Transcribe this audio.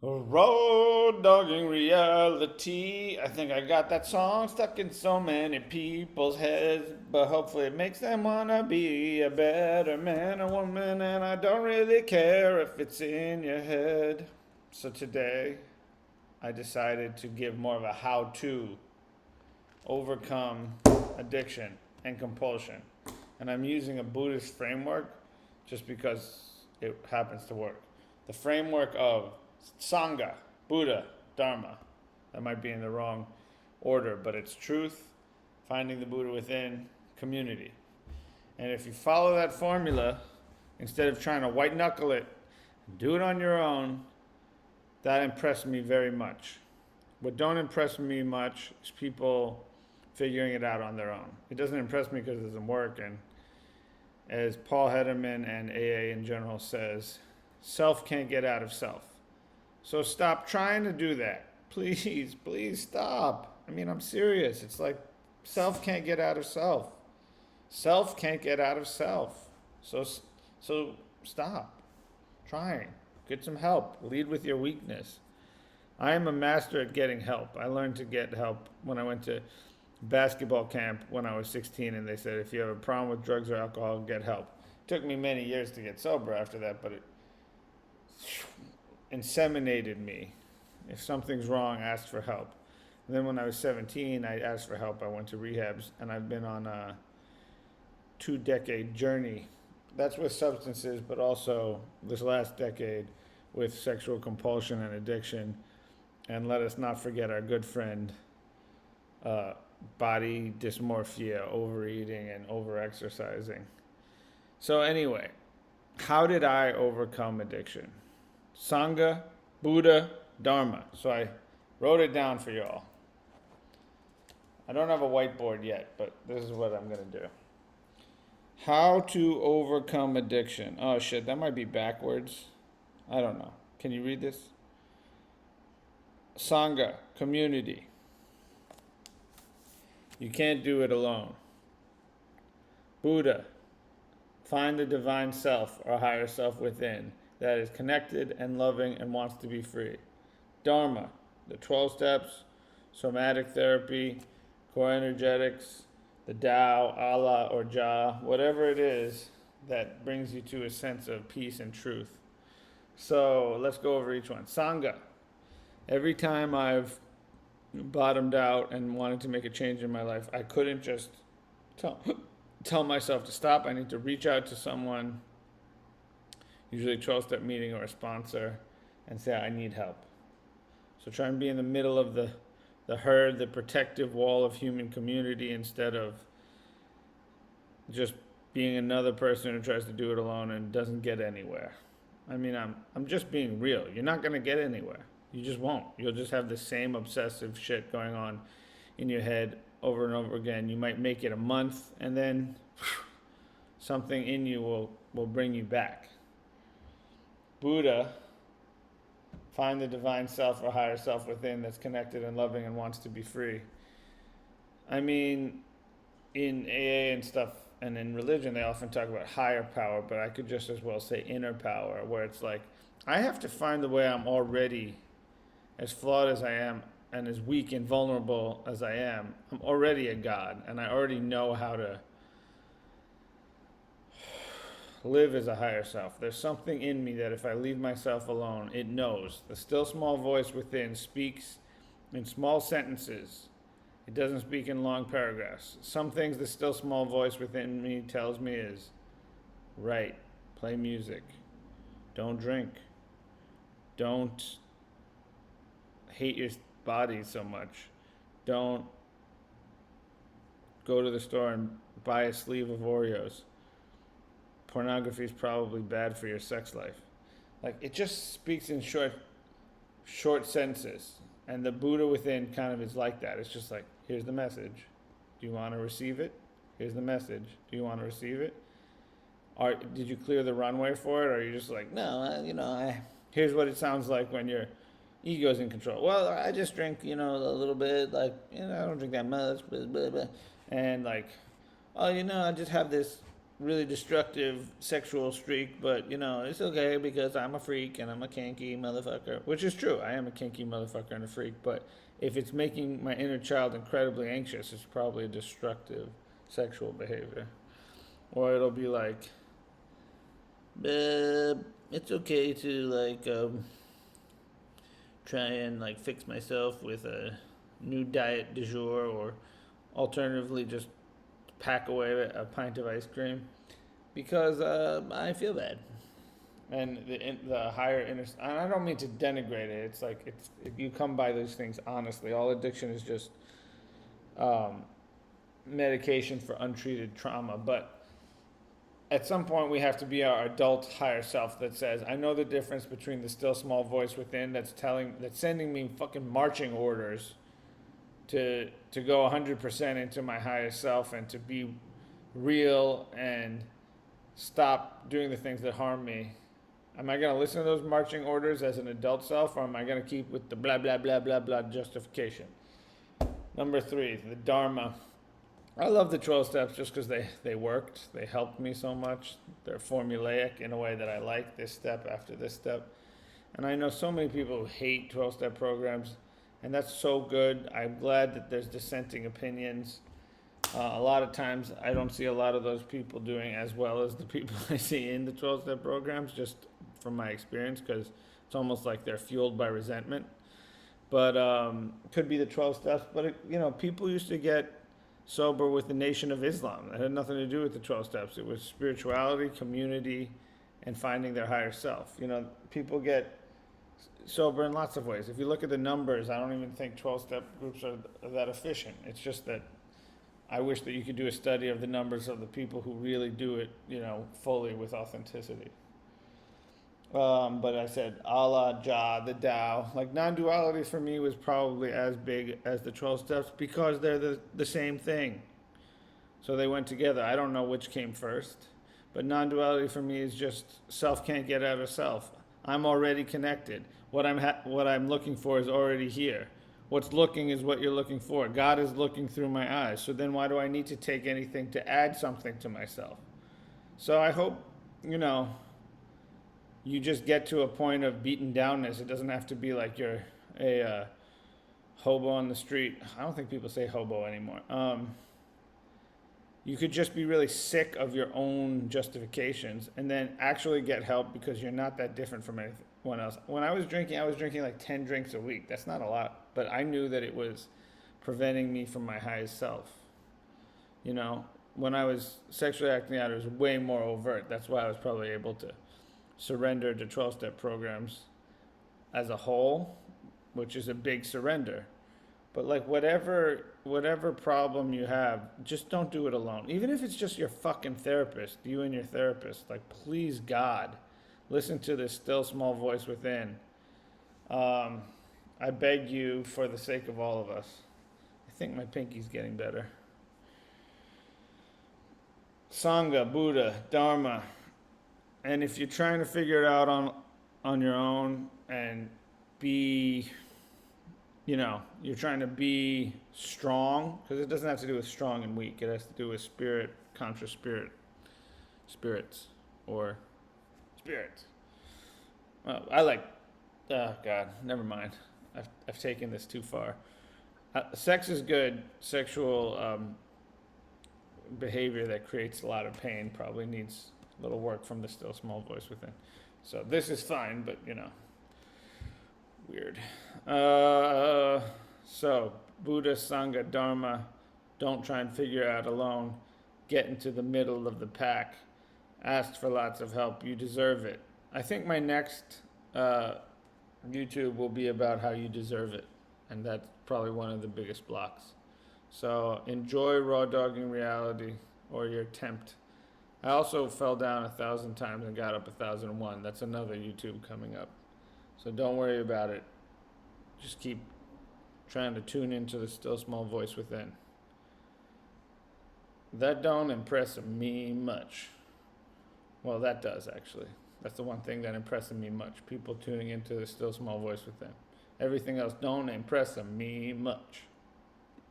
Road dogging reality. I think I got that song stuck in so many people's heads, but hopefully it makes them wanna be a better man or woman, and I don't really care if it's in your head. So today, I decided to give more of a how to overcome addiction and compulsion. And I'm using a Buddhist framework just because it happens to work. The framework of Sangha, Buddha, Dharma. That might be in the wrong order, but it's truth, finding the Buddha within, community. And if you follow that formula, instead of trying to white knuckle it, do it on your own, that impressed me very much. What don't impress me much is people figuring it out on their own. It doesn't impress me because it doesn't work. And as Paul Hederman and AA in general says, self can't get out of self. So stop trying to do that. Please, please stop. I mean, I'm serious. It's like self can't get out of self. Self can't get out of self. So stop trying. Get some help. Lead with your weakness. I am a master at getting help. I learned to get help when I went to basketball camp when I was 16, and they said, if you have a problem with drugs or alcohol, get help. It took me many years to get sober after that, but it inseminated me. If something's wrong, ask for help. And then when I was 17, I asked for help. I went to rehabs, and I've been on a 2-decade journey. That's with substances, but also this last decade with sexual compulsion and addiction. And let us not forget our good friend, body dysmorphia, overeating, and overexercising. So anyway, how did I overcome addiction? Sangha, Buddha, Dharma. So I wrote it down for y'all. I don't have a whiteboard yet, but this is what I'm going to do. How to overcome addiction. Oh shit, that might be backwards. I don't know. Can you read this? Sangha, community. You can't do it alone. Buddha, find the divine self or higher self within that is connected and loving and wants to be free. Dharma, the 12 steps, somatic therapy, core energetics, the Tao, Allah, or Jah, whatever it is that brings you to a sense of peace and truth. So let's go over each one. Sangha. Every time I've bottomed out and wanted to make a change in my life, I couldn't just tell myself to stop. I need to reach out to someone, usually a 12-step meeting or a sponsor, and say, I need help. So try and be in the middle of the herd, the protective wall of human community, instead of just being another person who tries to do it alone and doesn't get anywhere. I mean, I'm just being real. You're not going to get anywhere. You just won't. You'll just have the same obsessive shit going on in your head over and over again. You might make it a month, and then something in you will bring you back. Buddha, find the divine self or higher self within that's connected and loving and wants to be free. I mean, in AA and stuff and in religion, they often talk about higher power, but I could just as well say inner power, where it's like, I have to find the way I'm already, as flawed as I am and as weak and vulnerable as I am, I'm already a God, and I already know how to live as a higher self. There's something in me that if I leave myself alone, it knows. The still small voice within speaks in small sentences. It doesn't speak in long paragraphs. Some things the still small voice within me tells me is, write, play music, don't drink, don't hate your body so much, don't go to the store and buy a sleeve of Oreos. Pornography is probably bad for your sex life. Like, it just speaks in short sentences. And the Buddha within kind of is like that. It's just like, here's the message. Do you want to receive it? Here's the message. Do you want to receive it? Or did you clear the runway for it? Or are you just like, no, here's what it sounds like when your ego's in control. Well, I just drink, a little bit. Like, I don't drink that much. Blah, blah, blah. And like, I just have this really destructive sexual streak, but it's okay because I'm a freak and I'm a kinky motherfucker, which is true. I am a kinky motherfucker and a freak, but if it's making my inner child incredibly anxious, it's probably a destructive sexual behavior. Or it'll be like, it's okay to try and fix myself with a new diet du jour, or alternatively just pack away a pint of ice cream because I feel bad. And the higher inner, and I don't mean to denigrate it. It's like you come by those things honestly. All addiction is just medication for untreated trauma. But at some point, we have to be our adult higher self that says, "I know the difference between the still small voice within that's sending me fucking marching orders to go 100% into my higher self and to be real and stop doing the things that harm me. Am I going to listen to those marching orders as an adult self, or am I going to keep with the blah, blah, blah, blah, blah justification?" Number 3, the dharma. I love the 12 steps just because they worked. They helped me so much. They're formulaic in a way that I like, this step after this step. And I know so many people who hate 12-step programs, and that's so good. I'm glad that there's dissenting opinions. A lot of times I don't see a lot of those people doing as well as the people I see in the 12-step programs, just from my experience, because it's almost like they're fueled by resentment. But could be the 12 steps. But people used to get sober with the Nation of Islam. It had nothing to do with the 12 steps. It was spirituality, community, and finding their higher self. People get sober in lots of ways. If you look at the numbers, I don't even think 12-step groups are that efficient. It's just that I wish that you could do a study of the numbers of the people who really do it, fully with authenticity. But I said Allah, Jah, the Tao. Non-duality for me was probably as big as the 12 steps because they're the same thing. So they went together. I don't know which came first. But non-duality for me is just self can't get out of self. I'm already connected. What I'm looking for is already here. What's looking is what you're looking for. God is looking through my eyes. So then why do I need to take anything to add something to myself? So I hope, you just get to a point of beaten downness. It doesn't have to be like you're a hobo on the street. I don't think people say hobo anymore. You could just be really sick of your own justifications and then actually get help because you're not that different from anyone else. When I was drinking like 10 drinks a week. That's not a lot, but I knew that it was preventing me from my highest self. When I was sexually acting out, it was way more overt. That's why I was probably able to surrender to 12-step programs as a whole, which is a big surrender. But whatever problem you have, just don't do it alone. Even if it's just your fucking therapist, you and your therapist, please God, listen to this still small voice within. I beg you for the sake of all of us. I think my pinky's getting better. Sangha, Buddha, Dharma. And if you're trying to figure it out on your own and be, you're trying to be strong, because it doesn't have to do with strong and weak. It has to do with spirit, contra spirit, spirits, or spirits. Well, oh God, never mind. I've taken this too far. Sex is good. Sexual behavior that creates a lot of pain probably needs a little work from the still small voice within. So this is fine, but weird. So Buddha, Sangha, Dharma, don't try and figure it out alone. Get into the middle of the pack. Ask for lots of help. You deserve it. I think my next YouTube will be about how you deserve it, and that's probably one of the biggest blocks. So enjoy raw dogging reality, or your attempt. I also fell down 1,000 times and got up 1,001. That's another YouTube coming up. So don't worry about it. Just keep trying to tune into the still small voice within. That don't impress me much. Well, that does actually. That's the one thing that impresses me much. People tuning into the still small voice within. Everything else don't impress me much.